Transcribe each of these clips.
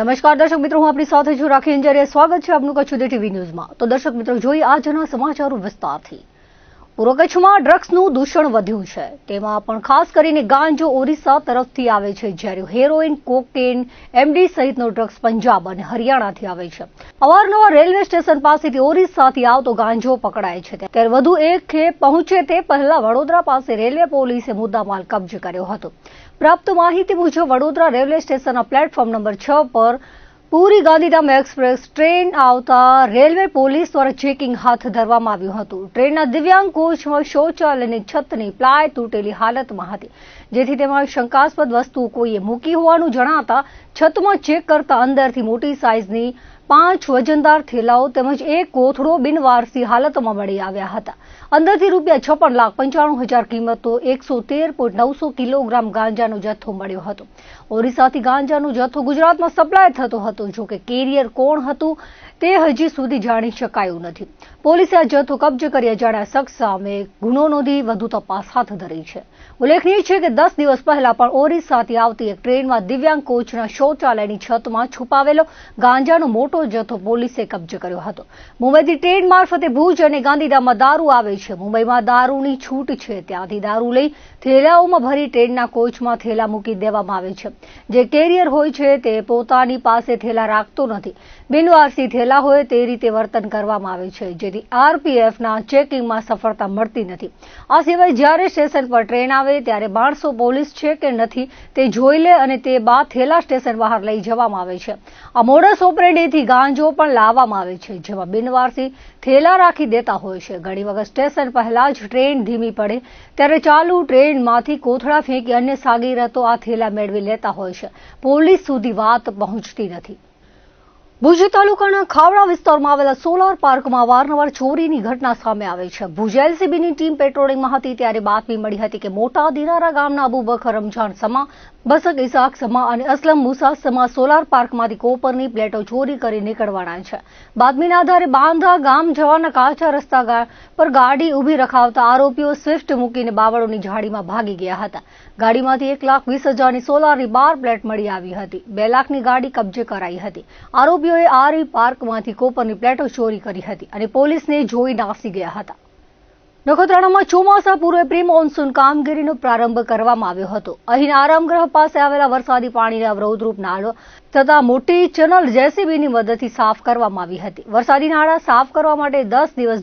નમસ્કાર દર્શક મિત્રો, હું આપની સાથે છું રાખી અંજારિયા. સ્વાગત છે આપનું કચ્છ ટીવી ન્યૂઝમાં. તો દર્શક મિત્રો, જોઈએ આજના સમાચારો વિસ્તારથી. પૂર્વ કચ્છમાં ડ્રગ્સનું દૂષણ વધ્યું છે, તેમાં પણ ખાસ કરીને ગાંજો ઓરિસ્સા તરફથી આવે છે, જ્યારે હેરોઇન, કોકેન, એમડી સહિતનો ડ્રગ્સ પંજાબ અને હરિયાણાથી આવે છે. અવારનવાર રેલવે સ્ટેશન પાસેથી ઓરિસ્સાથી આવતો ગાંજો પકડાય છે, ત્યારે વધુ એક ખેપ પહોંચે તે પહેલા વડોદરા પાસે રેલવે પોલીસે મુદ્દામાલ કબજે કર્યો હતો. પ્રાપ્ત માહિતી મુજબ વડોદરા રેલવે સ્ટેશનના પ્લેટફોર્મ નંબર 6 પર પૂરી ગાંધીધામ એક્સપ્રેસ ટ્રેન આવતા રેલવે પોલીસ દ્વારા ચેકિંગ હાથ ધરવામાં આવ્યું હતું. ટ્રેનના દિવ્યાંગ કોચમાં શૌચાલયની છતની પ્લાય તૂટેલી હાલતમાં હતી, જેથી તેમાં શંકાસ્પદ વસ્તુ કોઈએ મૂકી હોવાનું જણાતા છતમાં ચેક કરતા અંદરથી મોટી સાઇઝની 5 વજનદાર થેલાઓ તેમજ એક કોથળો બિનવારસી હાલતમાં મળી આવ્યા હતા. અંદરથી ₹56,95,000 કિંમતનો 113.900 કિલોગ્રામ ગાંજાનો જથ્થો મળ્યો હતો. ઓરિસ્સાથી ગાંજાનો જથ્થો ગુજરાતમાં સપ્લાય થતો હતો, જોકે કેરિયર કોણ હતું તે હજી સુધી જાણી શકાયું નથી. પોલીસે આ જથ્થો કબજે કરી અજાણ્યા શખ્સ સામે ગુનો નોંધી વધુ તપાસ હાથ ધરી છે. ઉલ્લેખનીય છે કે 10 દિવસ પહેલા પણ ઓરિસ્સાથી આવતી એક ટ્રેનમાં દિવ્યાંગ કોચના શૌચાલયની છતમાં છુપાવેલો ગાંજાનો મોટો જથ્થો પોલીસે કબજે કર્યો હતો. મુંબઈથી ટ્રેન મારફતે ભુજ અને ગાંધીધામમાં દારૂ આવે છે. મુંબઈમાં દારૂની છૂટ છે, ત્યાંથી દારૂ લઈ થેલાઓમાં ભરી ટ્રેનના કોચમાં થેલા મૂકી દેવામાં આવે છે. જે કેરિયર હોય છે તે પોતાની પાસે થેલા રાખતો નથી. બિનવારસી થેલા હોય તે રીતે વર્તન કરવામાં આવે છે, જેથી આરપીએફના ચેકિંગમાં સફળતા મળતી નથી. આ સિવાય જ્યારે સ્ટેશન પર ટ્રેન આવે ત્યારે માણસો પોલીસ છે કે નથી તે જોઈ લે અને તે બાદ થેલા સ્ટેશન બહાર લઈ જવામાં આવે છે. આ મોડસ ઓપરેન્ડીથી ગાંજો પણ લાવવામાં આવે છે, જેમાં બિનવારસી થેલા રાખી દેતા હોય છે. ઘણી વખત સ્ટેશન પહેલા જ ટ્રેન ધીમી પડે ત્યારે ચાલુ ટ્રેનમાંથી કોથળા ફેંકી અન્ય સાગીરતો આ થેલા મેળવી લેતા હોય છે. પોલીસ સુધી વાત પહોંચતી નથી. ભુજ તાલુકાના ખાવડા વિસ્તારમાં આવેલા સોલાર પાર્કમાં અવારનવાર ચોરીની ઘટના સામે આવે છે. ભુજ એલસીબીની ટીમ પેટ્રોલિંગમાં હતી ત્યારે બાતમી મળી હતી કે મોટા દિનારા ગામના અબુબકર રમઝાન સમા, બસક ઇસાક સમા અને અસલમ મુસા સમા સોલાર પાર્કમાંથી કોપરની પ્લેટો ચોરી કરી નીકળવાના છે. બાતમીના આધારે બાંધા ગામ જવાના કાચા રસ્તા પર ગાડી ઊભી રખાવતા આરોપીઓ સ્વિફ્ટ મૂકીને બાવળોની ઝાડીમાં ભાગી ગયા હતા. ગાડીમાંથી 1,20,000ની સોલારની 12 પ્લેટ મળી આવી હતી. 2 લાખની ગાડી કબજે કરાઈ હતી. આરોપીઓએ આરઈ પાર્કમાંથી કોપરની પ્લેટો ચોરી કરી હતી અને પોલીસને જોઈ નાસી ગયા હતા. નખત્રાણામાં ચોમાસા પૂર્વે પ્રી મોન્સૂન કામગીરીનો પ્રારંભ કરવામાં આવ્યો હતો. અહીં આરામગૃહ પાસે આવેલા વરસાદી પાણીને અવરોધરૂપ નાળો તથા મોટી ચેનલ જેસીબીની મદદથી સાફ કરવામાં આવી હતી. વરસાદી નાળા સાફ કરવા માટે 10 દિવસ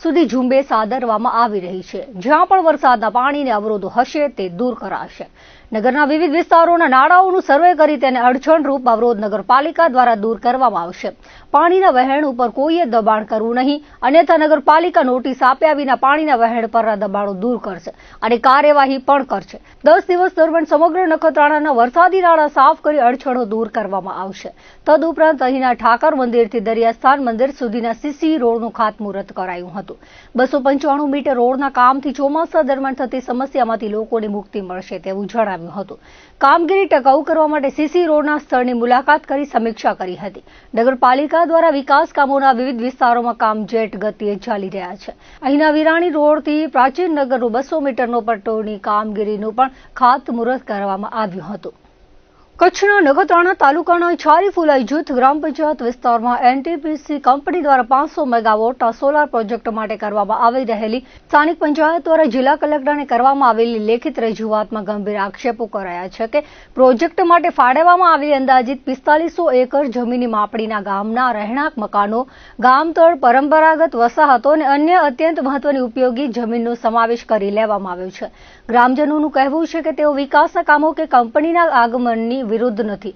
સુધી ઝુંબેશ આદરવામાં આવી રહી છે. જ્યાં પણ વરસાદના પાણીને અવરોધો હશે તે દૂર કરાશે. નગરના વિવિધ વિસ્તારોના નાળાઓનું સર્વે કરી તેને અડચણરૂપ અવરોધ નગરપાલિકા દ્વારા દૂર કરવામાં આવશે. પાણીના વહેણ ઉપર કોઈએ દબાણ કરવું નહીં, અન્યથા નગરપાલિકા નોટિસ આપ્યા વિના પાણીના વહેણ પરના દબાણો દૂર કરશે અને કાર્યવાહી પણ કરશે. 10 દિવસ દરમિયાન સમગ્ર નખત્રાણાના વરસાદી નાળા સાફ કરી અડચણો દૂર કરવામાં આવશે. તદુપરાંત અહીંના ઠાકર મંદિરથી દરિયાસ્થાન મંદિર સુધીના સીસી રોડનું ખાતમુહૂર્ત કરાયું હતું. 295 મીટર રોડના કામથી ચોમાસા દરમિયાન થતી સમસ્યામાંથી લોકોને મુક્તિ મળશે તેવું જણાવ્યું હતું. કામગીરી ટકાઉ કરવા માટે સીસી રોડના સ્થળની મુલાકાત કરી સમીક્ષા કરી હતી. નગરપાલિકા દ્વારા વિકાસ કામોના વિવિધ વિસ્તારોમાં કામ જેટ ગતિએ ચાલી રહ્યા છે. અહીંના વિરાણી રોડથી પ્રાચીન નગરનું 200 મીટરનો પટ્ટોની કામગીરીનું પણ ખાતમુહૂર્ત કરવામાં આવ્યું હતું. કચ્છના નખત્રાણા તાલુકાના છારી ફુલાઈ જૂથ ગ્રામ પંચાયત વિસ્તારમાં એનટીપીસી કંપની દ્વારા 500 મેગાવોટના સોલાર પ્રોજેક્ટ માટે કરવામાં આવી રહેલી સ્થાનિક પંચાયત દ્વારા જિલ્લા કલેક્ટરને કરવામાં આવેલી લેખિત રજૂઆતમાં ગંભીર આક્ષેપો કરાયા છે કે પ્રોજેક્ટ માટે ફાળવવામાં આવેલી અંદાજિત 4500 એકર જમીનની માપણીના ગામના રહેણાંક મકાનો, ગામતળ, પરંપરાગત વસાહતો અને અન્ય અત્યંત મહત્વની ઉપયોગી જમીનનો સમાવેશ કરી લેવામાં આવ્યો છે. ગ્રામજનોનું કહેવું છે કે તેઓ વિકાસના કામો કે કંપનીના આગમનની વિરુદ્ધ નથી,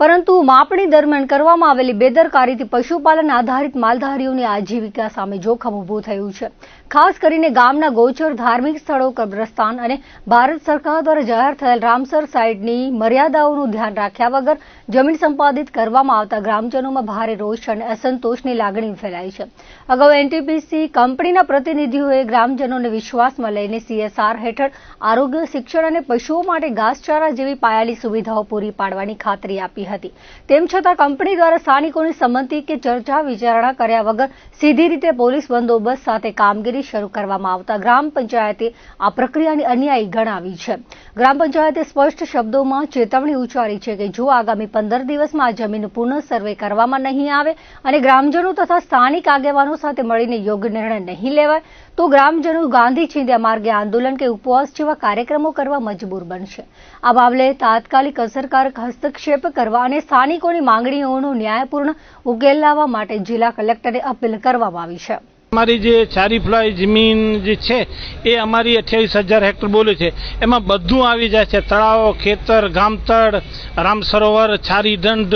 પરંતુ માપણી દરમિયાન કરવામાં આવેલી બેદરકારીથી પશુપાલન આધારિત માલધારીઓની આજીવિકા સામે જોખમ ઊભું થયું છે. ખાસ કરીને ગામના ગોચર ધાર્મિક સ્થળો, કબ્રસ્તાન અને ભારત સરકાર દ્વારા જાહેર થયેલ રામસર સાઇટની મર્યાદાઓનું ધ્યાન રાખ્યા વગર જમીન સંપાદિત કરવામાં આવતા ગ્રામજનોમાં ભારે રોષ અને અસંતોષની લાગણી ફેલાઈ છે. અગાઉ એનટીપીસી કંપનીના પ્રતિનિધિઓએ ગ્રામજનોને વિશ્વાસમાં લઈને CSR હેઠળ આરોગ્ય, શિક્ષણ અને પશુઓ માટે ઘાસચારા જેવી પાયાની સુવિધાઓ પૂરી પાડવાની ખાતરી આપી આપી હતી. તેમ છતાં કંપની દ્વારા સ્થાનિકોની સંમતિ કે ચર્ચા વિચારણા કર્યા વગર સીધી રીતે પોલીસ બંદોબસ્ત સાથે કામગીરી શરૂ કરવામાં આવતા ગ્રામ પંચાયતે આ પ્રક્રિયાની અન્યાયી ગણાવી છે. ગ્રામ પંચાયતે સ્પષ્ટ શબ્દોમાં ચેતવણી ઉચ્ચારી છે કે જો આગામી 15 દિવસમાં આ જમીન પુનઃ સર્વે કરવામાં નહીં આવે અને ગ્રામજનો તથા સ્થાનિક આગેવાનો સાથે મળીને યોગ્ય નિર્ણય નહીં લેવાય તો ગ્રામજનો ગાંધી ચિંધ્યા માર્ગે આંદોલન કે ઉપવાસ જેવા કાર્યક્રમો કરવા મજબૂર બનશે. આ બાબતે તાત્કાલિક અસરકારક હસ્તક્ષેપ કરવા અને સ્થાનિકોની માંગણીઓનો ન્યાયપૂર્ણ ઉકેલ લાવવા માટે જિલ્લા કલેક્ટરે અપીલ કરવામાં આવી છે. અમારી જે ચારી ફ્લાય જમીન જે છે એ અમારી 28,000 હેક્ટર બોલે છે. એમાં બધું આવી જાય છે. તળાવ, ખેતર, ગામતળ, રામ સરોવર, છારી દંડ,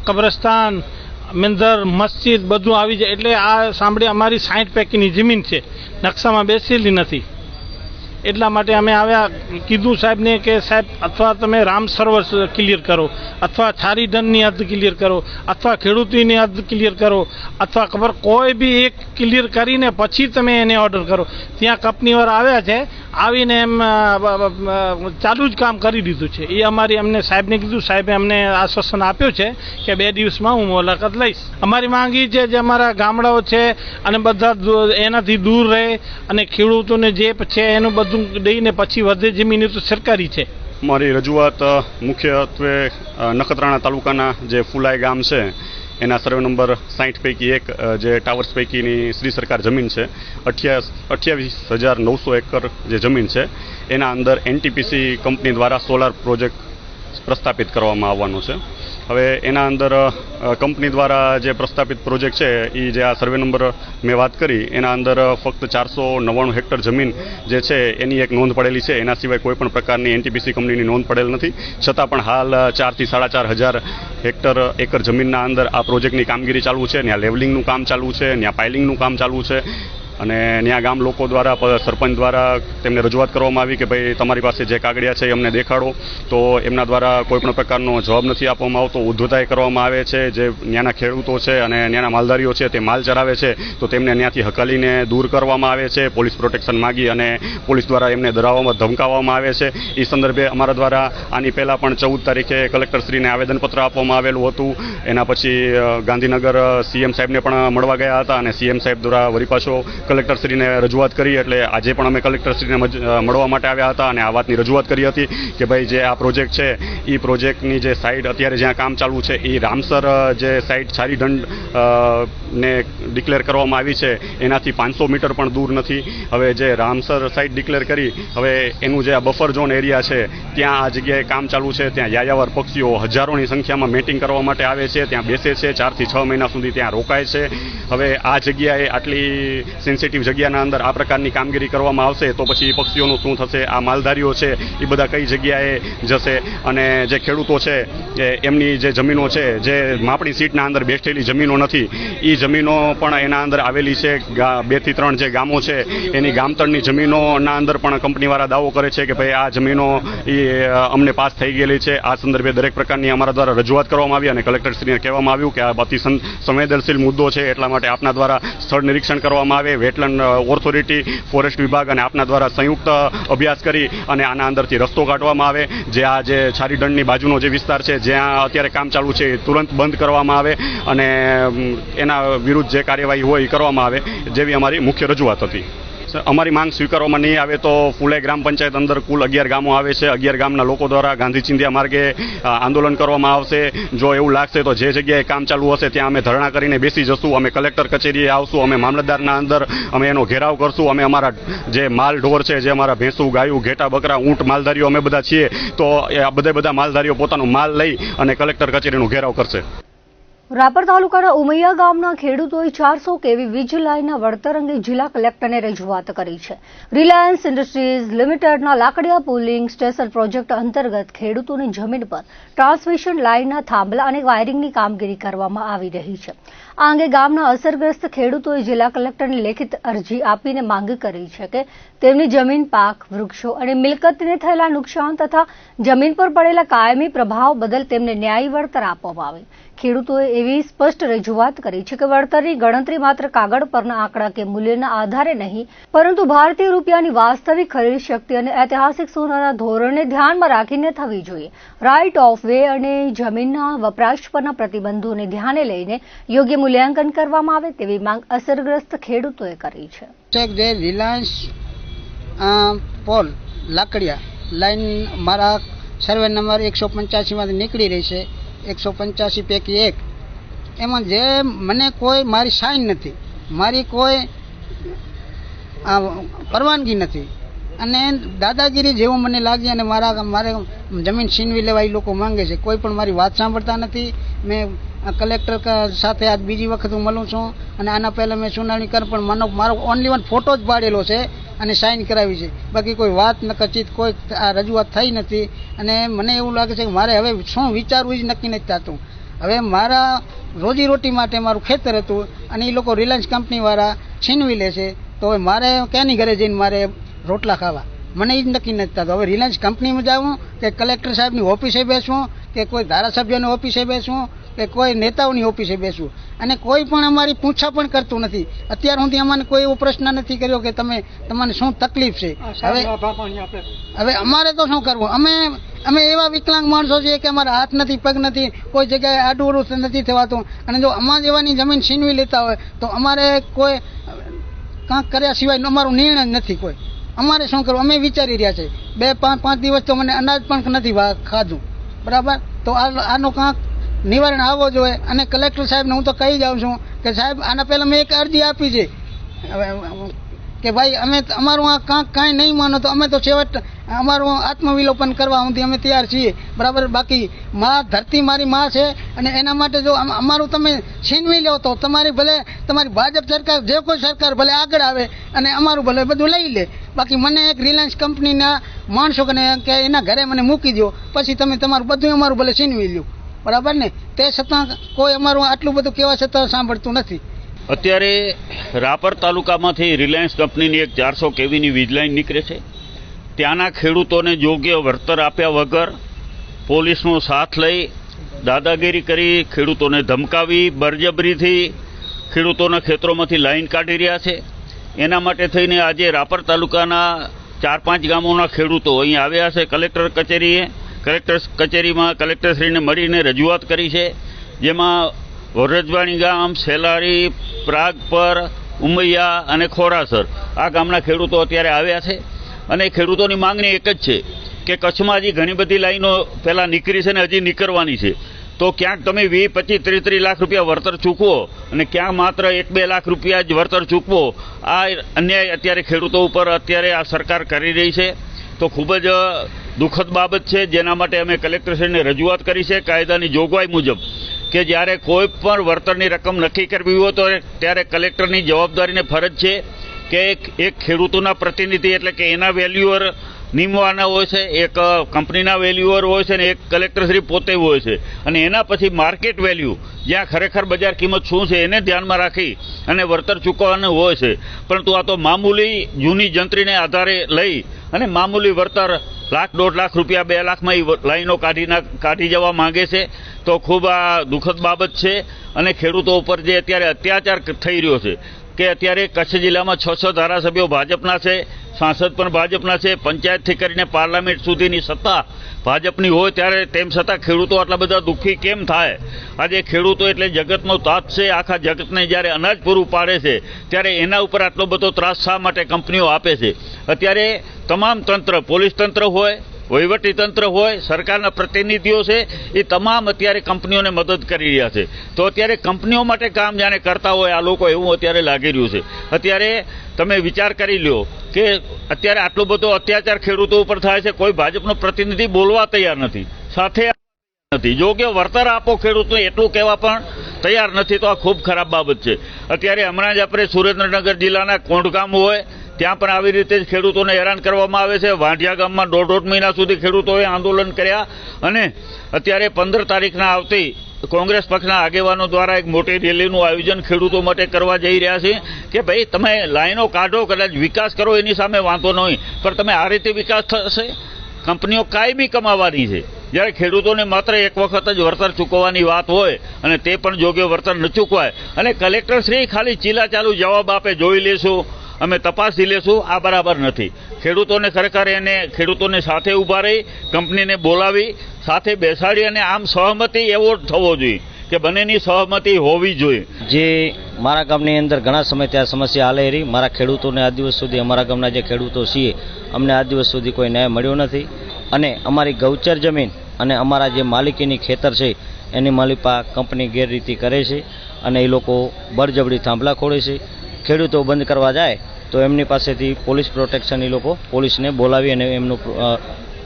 કબ્રસ્તાન, મેંદર, મસ્જિદ બધું આવી જાય. એટલે આ સાંભળી અમારી 60 પૈકીની જમીન છે, નકશામાં બેસેલી નથી. એટલા માટે અમે આવ્યા, કીધું સાહેબને કે સાહેબ અથવા તમે રામ સરોવર ક્લિયર કરો, અથવા છારી દંડની હદ ક્લિયર કરો, અથવા ખેડૂતોની હદ ક્લિયર કરો, અથવા ખબર કોઈ બી એક ક્લિયર કરીને પછી તમે એને ઓર્ડર કરો. ત્યાં કંપનીવાળા આવ્યા છે, આવીને એમ ચાલુ જ કામ કરી દીધું છે. એ અમને સાહેબને કીધું, સાહેબે અમને આશ્વાસન આપ્યું છે કે 2 દિવસમાં હું મુલાકાત લઈશ. અમારી માંગ એ છે જે અમારા ગામડાઓ છે અને બધા એનાથી દૂર રહે અને ખેડૂતોને જે છે એનું બધું દઈને પછી વધે જમીન તો સરકારી છે. મારી રજૂઆત મુખ્યત્વે નખત્રાણા તાલુકાના જે ફુલાઈ ગામ છે એના સર્વે નંબર 60 પૈકી એક જે ટાવર્સ પૈકીની શ્રી સરકાર જમીન છે, 28,900 એકર જે જમીન છે એના અંદર એનટીપીસી કંપની દ્વારા સોલાર પ્રોજેક્ટ પ્રસ્થાપિત કરવામાં આવવાનો છે. હવે એના અંદર કંપની દ્વારા જે પ્રસ્થાપિત પ્રોજેક્ટ છે એ જે આ સર્વે નંબર મેં વાત કરી એના અંદર ફક્ત 499 હેક્ટર જમીન જે છે એની એક નોંધ પડેલી છે. એના સિવાય કોઈ પણ પ્રકારની એનટીપીસી કંપનીની નોંધ પડેલ નથી. છતાં પણ હાલ 4,000 થી 4,500 એકર જમીનના અંદર આ પ્રોજેક્ટની કામગીરી ચાલુ છે. ત્યાં લેવલિંગનું કામ ચાલુ છે, ત્યાં પાઇલિંગનું કામ ચાલુ છે અને ત્યાં ગામ લોકો દ્વારા, સરપંચ દ્વારા તેમને રજૂઆત કરવામાં આવી કે ભાઈ તમારી પાસે જે કાગળિયા છે એ અમને દેખાડો. તો એમના દ્વારા કોઈ પણ પ્રકારનો જવાબ નથી આપવામાં આવતો. ઉદ્ધતાઈ કરવામાં આવે છે. જે ત્યાંના ખેડૂતો છે અને ત્યાંના માલધારીઓ છે તે માલ ચરાવે છે તો તેમને ત્યાંથી હકાલીને દૂર કરવામાં આવે છે. પોલીસ પ્રોટેક્શન માગી અને પોલીસ દ્વારા એમને ડરાવવામાં, ધમકાવવામાં આવે છે. એ સંદર્ભે અમારા દ્વારા આની પહેલાં પણ 14 તારીખે કલેક્ટરશ્રીને આવેદનપત્ર આપવામાં આવેલું હતું. એના પછી ગાંધીનગર સીએમ સાહેબને પણ મળવા ગયા હતા અને સીએમ સાહેબ દ્વારા વળી પાછો કલેક્ટરશ્રીને રજૂઆત કરી. એટલે આજે પણ અમે કલેક્ટરશ્રીને મળવા માટે આવ્યા હતા અને આ વાતની રજૂઆત કરી હતી કે ભાઈ જે આ પ્રોજેક્ટ છે એ પ્રોજેક્ટની જે સાઇટ અત્યારે જ્યાં કામ ચાલુ છે એ રામસર જે સાઇટ છારી દંડ ને ડિક્લેર કરવામાં આવી છે એનાથી 500 મીટર પણ દૂર નથી. હવે જે રામસર સાઇટ ડિક્લેર કરી, હવે એનું જે આ બફર ઝોન એરિયા છે ત્યાં આ જગ્યાએ કામ ચાલુ છે. ત્યાં યાયાવર પક્ષીઓ હજારોની સંખ્યામાં મેટિંગ કરવા માટે આવે છે, ત્યાં બેસે છે, 4 થી 6 મહિના સુધી ત્યાં રોકાય છે. હવે આ જગ્યાએ આટલી સેન્સિટિવ જગ્યાના અંદર આ પ્રકારની કામગીરી કરવામાં આવશે તો પછી પક્ષીઓનું શું થશે? આ માલધારીઓ છે એ બધા કઈ જગ્યાએ જશે? અને જે ખેડૂતો છે એમની જે જમીનો છે, જે માપણી સીટના અંદર બેઠેલી જમીનો નથી, એ જમીનો પણ એના અંદર આવેલી છે. 2 થી 3 જે ગામો છે એની ગામતળની જમીનોના અંદર પણ કંપનીવાળા દાવો કરે છે કે ભાઈ આ જમીનો એ અમને પાસ થઈ ગયેલી છે. આ સંદર્ભે દરેક પ્રકારની અમારા દ્વારા રજૂઆત કરવામાં આવી અને કલેક્ટરશ્રીને કહેવામાં આવ્યું કે આ અતિ સંવેદનશીલ મુદ્દો છે, એટલા માટે આપના દ્વારા સ્થળ નિરીક્ષણ કરવામાં આવે. વેટલેન્ડ ઓથોરિટી, ફોરેસ્ટ વિભાગ અને આપના દ્વારા સંયુક્ત અભ્યાસ કરી અને આના અંદરથી રસ્તો કાઢવામાં આવે. જે છારી દંડની બાજુનો જે વિસ્તાર છે જ્યાં અત્યારે કામ ચાલુ છે એ તુરંત બંધ કરવામાં આવે અને એના વિરુદ્ધ જે કાર્યવાહી હોય એ કરવામાં આવે, જેવી અમારી મુખ્ય રજૂઆત હતી. અમારી માંગ સ્વીકારવામાં નહીં આવે તો ફુલાઈ ગ્રામ પંચાયત અંદર કુલ 11 ગામો આવે છે. 11 ગામના લોકો દ્વારા ગાંધી ચિંધ્યા માર્ગે આંદોલન કરવામાં આવશે. જો એવું લાગશે તો જે જગ્યાએ કામ ચાલુ હશે ત્યાં અમે ધરણા કરીને બેસી જશું. અમે કલેક્ટર કચેરીએ આવશું, અમે મામલતદારના અંદર અમે એનો ઘેરાવ કરશું. અમે અમારા જે માલ ઢોર છે, જે અમારા ભેંસું, ગાયું, ઘેટા, બકરા, ઊંટ માલધારીઓ અમે બધા છીએ, તો બધા માલધારીઓ પોતાનો માલ લઈ અને કલેક્ટર કચેરીનો ઘેરાવ કરશે. રાપર તાલુકાના ઉમૈયા ગામના ખેડૂતોએ 400 કેવી વીજ લાઇનના વળતર અંગે જિલ્લા કલેક્ટરને રજૂઆત કરી છે. રિલાયન્સ ઇન્ડસ્ટ્રીઝ લિમિટેડના લાકડિયા પુલિંગ સ્ટેશન પ્રોજેક્ટ અંતર્ગત ખેડૂતોની જમીન પર ટ્રાન્સમિશન લાઇનના થાંભલા અને વાયરિંગની કામગીરી કરવામાં આવી રહી છે. આ અંગે ગામના અસરગ્રસ્ત ખેડૂતોએ જિલ્લા કલેક્ટરને લેખિત અરજી આપીને માંગ કરી છે કે તેમની જમીન, પાક, વૃક્ષો અને મિલકતને થયેલા નુકસાન તથા જમીન પર પડેલા કાયમી પ્રભાવ બદલ તેમને ન્યાયી વળતર આપવામાં આવે. ખેડૂતોએ એવી સ્પષ્ટ રજૂઆત કરી છે કે વળતરની ગણતરી માત્ર કાગળ પરના આંકડા કે મૂલ્યના આધારે નહીં, પરંતુ ભારતીય રૂપિયાની વાસ્તવિક ખરીદ શક્તિ અને ઐતિહાસિક સોનાના ધોરણને ધ્યાનમાં રાખીને થવી જોઈએ. રાઇટ ઓફ વે અને જમીનના વપરાશ પરના પ્રતિબંધોને ધ્યાને લઈને યોગ્ય મૂલ્યાંકન કરવામાં આવે તેવી માંગ અસરગ્રસ્ત ખેડૂતોએ કરી છે. જે રિલાયન્સ પોલ લાકડિયા લાઈન મારા સર્વે નંબર 185માંથી નીકળી રહી છે, 185 પૈકી એક, એમાં જે મને કોઈ મારી સાઇન નથી, મારી કોઈ પરવાનગી નથી અને દાદાગીરી જેવું મને લાગે અને મારે જમીન છીનવી લેવા એ લોકો માંગે છે. કોઈ પણ મારી વાત સાંભળતા નથી. મેં કલેક્ટર સાથે આજ બીજી વખત હું મળું છું અને આના પહેલાં મેં સુનાવણી કરી પણ મારો ઓનલી વન ફોટો જ પાડેલો છે અને સાઇન કરાવી છે. બાકી કોઈ વાત નકચિત કોઈ રજૂઆત થઈ નથી અને મને એવું લાગે છે કે મારે હવે શું વિચારવું જ નક્કી નથી થતું. હવે મારા રોજીરોટી માટે મારું ખેતર હતું અને એ લોકો રિલાયન્સ કંપનીવાળા છીનવી લે છે, તો હવે મારે ક્યાંની ઘરે જઈને મારે રોટલા ખાવા મને એ જ નક્કી નથી થતું. હવે રિલાયન્સ કંપનીમાં જાઉં કે કલેક્ટર સાહેબની ઓફિસે બેસવું કે કોઈ ધારાસભ્યોની ઓફિસે બેસવું કે કોઈ નેતાઓની ઓફિસે બેસવું અને કોઈ પણ અમારી પૂછા પણ કરતું નથી. અત્યાર સુધી અમને કોઈ એવો પ્રશ્ન નથી કર્યો કે તમને શું તકલીફ છે. હવે અમારે તો શું કરવું? અમે એવા વિકલાંગ માણસો છીએ કે અમારા હાથ નથી, પગ નથી, કોઈ જગ્યાએ આડું નથી થવાતું અને જો અમારા જેવાની જમીન છીનવી લેતા હોય તો અમારે કોઈ કાંક કર્યા સિવાય અમારો નિર્ણય નથી કોઈ. અમારે શું કરવું? અમે વિચારી રહ્યા છે. 2-5 દિવસ તો મને અનાજ પણ નથી ખાધું, બરાબર. તો આનો કાંક નિવારણ આવવો જોઈએ અને કલેક્ટર સાહેબને હું તો કહી જાઉં છું કે સાહેબ આના પહેલાં મેં એક અરજી આપી છે કે ભાઈ અમે અમારું આ કાંઈ નહીં માનો તો અમે તો છેવટ અમારું આત્મવિલોપન કરવા સુધી અમે તૈયાર છીએ, બરાબર. બાકી ધરતી મારી માં છે અને એના માટે જો અમારું તમે છીનવી લો તો તમારી ભાજપ સરકાર જે કોઈ સરકાર ભલે આગળ આવે અને અમારું ભલે બધું લઈ લે. બાકી મને એક રિલાયન્સ કંપનીના માણસો કે એના ઘરે મને મૂકી દો, પછી તમે તમારું બધું અમારું ભલે છીનવી લો, બરાબર ને. તે છતાં કોઈ અમારું આટલું બધું કહેવા છતાં સાંભળતું નથી. અત્યારે રાપર તાલુકામાંથી રિલાયન્સ કંપનીની એક 400 kVની વીજ લાઇન નીકળે છે. ત્યાંના ખેડૂતોને યોગ્ય વળતર આપ્યા વગર પોલીસનો સાથ લઈ દાદાગીરી કરી ખેડૂતોને ધમકાવી બળજબરીથી ખેડૂતોના ખેતરોમાંથી લાઇન કાઢી રહ્યા છે. એના માટે થઈને આજે રાપર તાલુકાના 4-5 ગામોના ખેડૂતો અહીં આવ્યા છે કલેક્ટર કચેરીમાં કલેક્ટરશ્રીને મળીને રજૂઆત કરી છે. જેમાં વરજવાણી ગામ, સેલારી, પ્રાગપર, ઉમૈયા અને ખોરાસર આ ગામના ખેડૂતો અત્યારે આવ્યા છે અને ખેડૂતોની માંગણી એક જ છે કે કચ્છમાં હજી ઘણી બધી લાઈનો પહેલાં નીકળી છે ને હજી નીકળવાની છે, તો ક્યાંક તમે 20, 25, 30 લાખ રૂપિયા વળતર ચૂકવો અને ક્યાંક માત્ર 1-2 લાખ રૂપિયા જ વળતર ચૂકવો. આ અન્યાય અત્યારે ખેડૂતો ઉપર અત્યારે આ સરકાર કરી રહી છે, તો ખૂબ જ દુઃખદ બાબત છે. જેના માટે અમે કલેક્ટરશ્રીને રજૂઆત કરી છે કાયદાની જોગવાઈ મુજબ કે જ્યારે કોઈ પણ વળતરની રકમ નક્કી કરવી હોય તો ત્યારે કલેક્ટરની જવાબદારીને ફરજ છે કે એક ખેડૂતોના પ્રતિનિધિ એટલે કે એના વેલ્યુઅર નિમવાના હોય છે, એક કંપનીના વેલ્યુઅર હોય છે ને એક કલેક્ટરશ્રી પોતે હોય છે અને એના પછી માર્કેટ વેલ્યુ જ્યાં ખરેખર બજાર કિંમત શું છે એને ધ્યાનમાં રાખી અને વળતર ચૂકવવાનું હોય છે. પરંતુ આ તો મામૂલી જૂની જંત્રીને આધારે લઈ અને મામૂલી વળતર 1-1.5 લાખ રૂપિયા 2 લાખમાં લાઈનો કાઢી જવા માંગે છે. તો ખૂબ આ દુઃખદ બાબત છે અને ખેડૂતો ઉપર જે અત્યારે અત્યાચાર થઈ રહ્યો છે કે અત્યારે કચ્છ જિલ્લામાં 6 ધારાસભ્યો ભાજપના છે, સાંસદ પણ ભાજપના છે, પંચાયતથી કરીને પાર્લામેન્ટ સુધીની સત્તા ભાજપની હોય ત્યારે તેમ છતાં ખેડૂતો આટલા બધા દુઃખી કેમ થાય? આજે ખેડૂતો એટલે જગતનો તાત છે. આખા જગતને જ્યારે અનાજ પૂરું પાડે છે ત્યારે એના ઉપર આટલો બધો ત્રાસ શા માટે કંપનીઓ આપે છે? અત્યારે તમામ તંત્ર, પોલીસ તંત્ર હોય, વહીવટી તંત્ર હોય, સરકારના પ્રતિનિધિઓ છે, એ તમામ અત્યારે કંપનીઓને મદદ કરી રહ્યા છે. તો અત્યારે કંપનીઓ માટે કામ જાણે કરતા હોય આ લોકો એવું અત્યારે લાગી રહ્યું છે. અત્યારે તમે વિચાર કરી લ્યો કે અત્યારે આટલો બધો અત્યાચાર ખેડૂતો ઉપર થાય છે, કોઈ ભાજપનો પ્રતિનિધિ બોલવા તૈયાર નથી, સાથે નથી, યોગ્ય વળતર આપો ખેડૂતને એટલું કહેવા પણ તૈયાર નથી. તો આ ખૂબ ખરાબ બાબત છે. અત્યારે હમણાં જ આપણે સુરેન્દ્રનગર જિલ્લાના કોંઢગામ હોય ત્યાં પણ આવી રીતે જ ખેડૂતોને હેરાન કરવામાં આવે છે. વાંઢિયા ગામમાં 1.5 મહિના સુધી ખેડૂતોએ આંદોલન કર્યા અને અત્યારે 15 તારીખના આવતી કોંગ્રેસ પક્ષના આગેવાનો દ્વારા એક મોટી રેલીનું આયોજન ખેડૂતો માટે કરવા જઈ રહ્યા છે કે ભાઈ તમે લાઈનો કાઢો, કદાચ વિકાસ કરો એની સામે વાંધો નહીં, પણ તમે આ રીતે વિકાસ થશે? કંપનીઓ કાયમી કમાવાની છે જ્યારે ખેડૂતોને માત્ર એક વખત જ વળતર ચૂકવવાની વાત હોય અને તે પણ યોગ્ય વળતર ન ચૂકવાય અને કલેક્ટરશ્રી ખાલી ચીલાચાલુ જવાબ આપે, જોઈ લેશું, અમે તપાસી લેશું, આ બરાબર નથી. ખેડૂતોને ખરેખર એને ખેડૂતોને સાથે ઊભા રહી કંપનીને બોલાવી સાથે બેસાડી અને આમ સહમતિ એવો થવો જોઈએ કે બંનેની સહમતિ હોવી જોઈએ. જે મારા ગામની અંદર ઘણા સમયથી આ સમસ્યા હાલે રહી. મારા ખેડૂતોને આ દિવસ સુધી, અમારા ગામના જે ખેડૂતો છીએ, અમને આ દિવસ સુધી કોઈ ન્યાય મળ્યો નથી. અને અમારી ગૌચર જમીન અને અમારા જે માલિકીની ખેતર છે એની માલિપા કંપની ગેરરીતિ કરે છે અને એ લોકો બળજબરી થાંભલા ખોડે છે. ખેડૂતો બંધ કરવા જાય તો એમની પાસેથી પોલીસ પ્રોટેક્શન, એ લોકો પોલીસને બોલાવી અને એમનું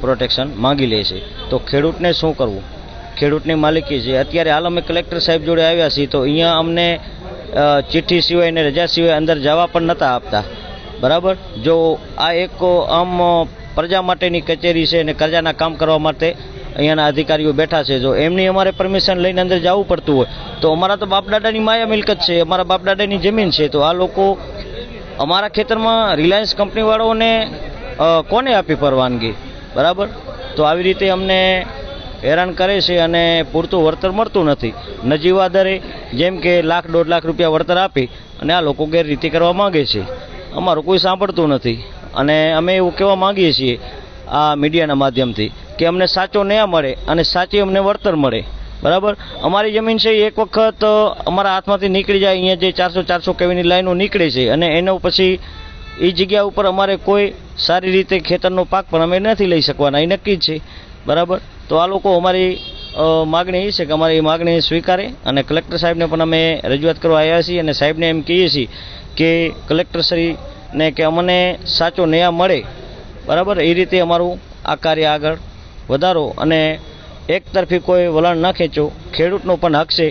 પ્રોટેક્શન માંગી લે છે. તો ખેડૂતને શું કરવું? ખેડૂતની માલિકી છે. અત્યારે હાલ અમે કલેક્ટર સાહેબ જોડે આવ્યા છીએ તો અહીંયા અમને ચિઠ્ઠી સિવાય ને રજા સિવાય અંદર જવા પણ નહોતા આપતા. બરાબર? જો આ એક આમ પ્રજા માટેની કચેરી છે અને પ્રજાના કામ કરવા માટે અહીંયાના અધિકારીઓ બેઠા છે, જો એમની અમારે પરમિશન લઈને અંદર જવું પડતું હોય તો અમારા તો બાપદાદાની માયા મિલકત છે, અમારા બાપદાદાની જમીન છે, તો આ લોકો અમારા ખેતરમાં રિલાયન્સ કંપનીવાળાઓને કોને આપી પરવાનગી? બરાબર? તો આવી રીતે અમને હેરાન કરે છે અને પૂરતું વળતર મળતું નથી. નજીવા દરે જેમ કે લાખ 1.5 લાખ રૂપિયા વળતર આપી અને આ લોકો ગેરરીતિ કરવા માગે છે. અમારું કોઈ સાંભળતું નથી અને અમે એવું કહેવા માંગીએ છીએ આ મીડિયાના માધ્યમથી કે અમને સાચો ન્યાય મળે અને સાચી અમને વળતર મળે. બરાબર? અમારી જમીન છે એક વખત અમારા હાથમાંથી નીકળી જાય, અહીંયા જે 400 કેવીની લાઈનો નીકળે છે અને એનો પછી એ જગ્યા ઉપર અમારે કોઈ સારી રીતે ખેતરનો પાક પણ અમે નથી લઈ શકવાના, એ નક્કી જ છે. બરાબર? તો આ લોકો અમારી માગણી એ છે કે અમારી માગણી સ્વીકારે અને કલેક્ટર સાહેબને પણ અમે રજૂઆત કરવા આવ્યા છીએ અને સાહેબને એમ કહીએ છીએ કે કલેક્ટરશ્રીને કે અમને સાચો ન્યાય મળે. બરાબર? એ રીતે અમારું આ કાર્ય આગળ વધારો અને એક તરફી કોઈ વલણ ન ખેંચો. ખેડૂતનો પણ હક છે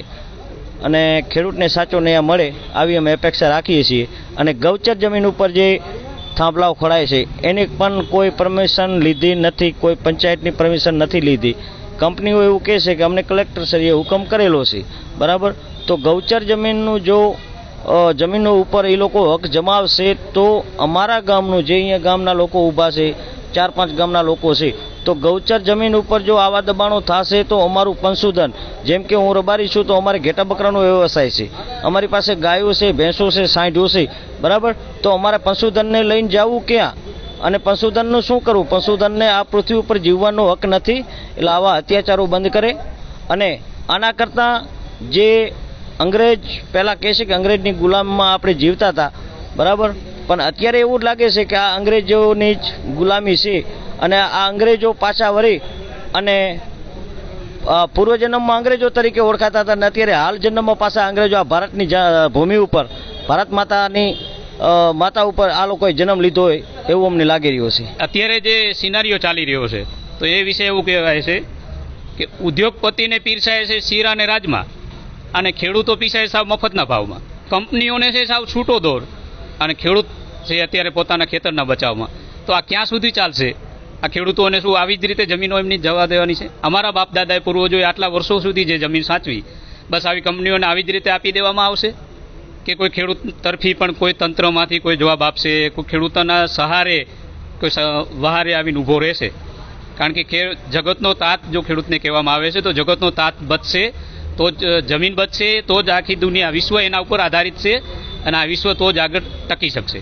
અને ખેડૂતને સાચો ન્યાય મળે આવી અમે અપેક્ષા રાખીએ છીએ. અને ગૌચર જમીન ઉપર જે થાંભલાઓ ખોડાય છે એની પણ કોઈ પરમિશન લીધી નથી, કોઈ પંચાયતની પરમિશન નથી લીધી. કંપનીઓ એવું કહે છે કે અમને કલેક્ટરશ્રીએ હુકમ કરેલો છે. બરાબર? તો ગૌચર જમીનનું જો જમીનો ઉપર એ લોકો હક જમાવશે તો અમારા ગામનું જે અહીંયા ગામના લોકો ઊભા છે, 4-5 ગામના લોકો છે, તો ગૌચર જમીન ઉપર જો આવા દબાણો થશે તો અમારું પશુધન, જેમ કે હું રબારી છું તો અમારે ઘેટા બકરાનો વ્યવસાય છે, અમારી પાસે ગાયો છે, ભેંસો છે, સાંઢો છે. બરાબર? તો અમારે પશુધનને લઈને જવું ક્યાં અને પશુધનનું શું કરવું? પશુધનને આ પૃથ્વી ઉપર જીવવાનો હક નથી. એટલે આવા અત્યાચારો બંધ કરે અને આના કરતાં જે અંગ્રેજ પહેલાં કહે છે કે અંગ્રેજની ગુલામમાં આપણે જીવતા હતા. બરાબર? પણ અત્યારે એવું જ લાગે છે કે આ અંગ્રેજોની જ ગુલામી છે અને આ અંગ્રેજો પાછા વળી અને પૂર્વજન્મમાં અંગ્રેજો તરીકે ઓળખાતા હતા અને અત્યારે હાલ જન્મમાં પાછા અંગ્રેજો આ ભારતની ભૂમિ ઉપર, ભારત માતાની માતા ઉપર આ લોકોએ જન્મ લીધો હોય એવું અમને લાગી રહ્યું છે. અત્યારે જે સિનારીઓ ચાલી રહ્યો છે તો એ વિશે એવું કહેવાય છે કે ઉદ્યોગપતિને પીરસાય છે શીરા અને રાજમાં અને ખેડૂતો પીસાય સાવ મફતના ભાવમાં. કંપનીઓને છે સાવ છૂટો દોર અને ખેડૂત છે અત્યારે પોતાના ખેતરના બચાવમાં. તો આ ક્યાં સુધી ચાલશે? આ ખેડૂતોને શું આવી જ રીતે જમીનો એમની જવા દેવાની છે? અમારા બાપ દાદાએ પૂર્વજોએ આટલા વર્ષો સુધી જે જમીન સાચવી, બસ આવી કંપનીઓને આવી જ રીતે આપી દેવામાં આવશે કે કોઈ ખેડૂત તરફી પણ કોઈ તંત્રમાંથી કોઈ જવાબ આપશે? કોઈ ખેડૂતોના સહારે કોઈ વહારે આવીને ઊભો રહેશે? કારણ કે જગતનો તાત જો ખેડૂતને કહેવામાં આવે છે તો જગતનો તાત બચશે તો જ જમીન બચશે, તો જ આખી દુનિયા, વિશ્વ એના ઉપર આધારિત છે અને આ વિશ્વ તો જ આગળ ટકી શકશે.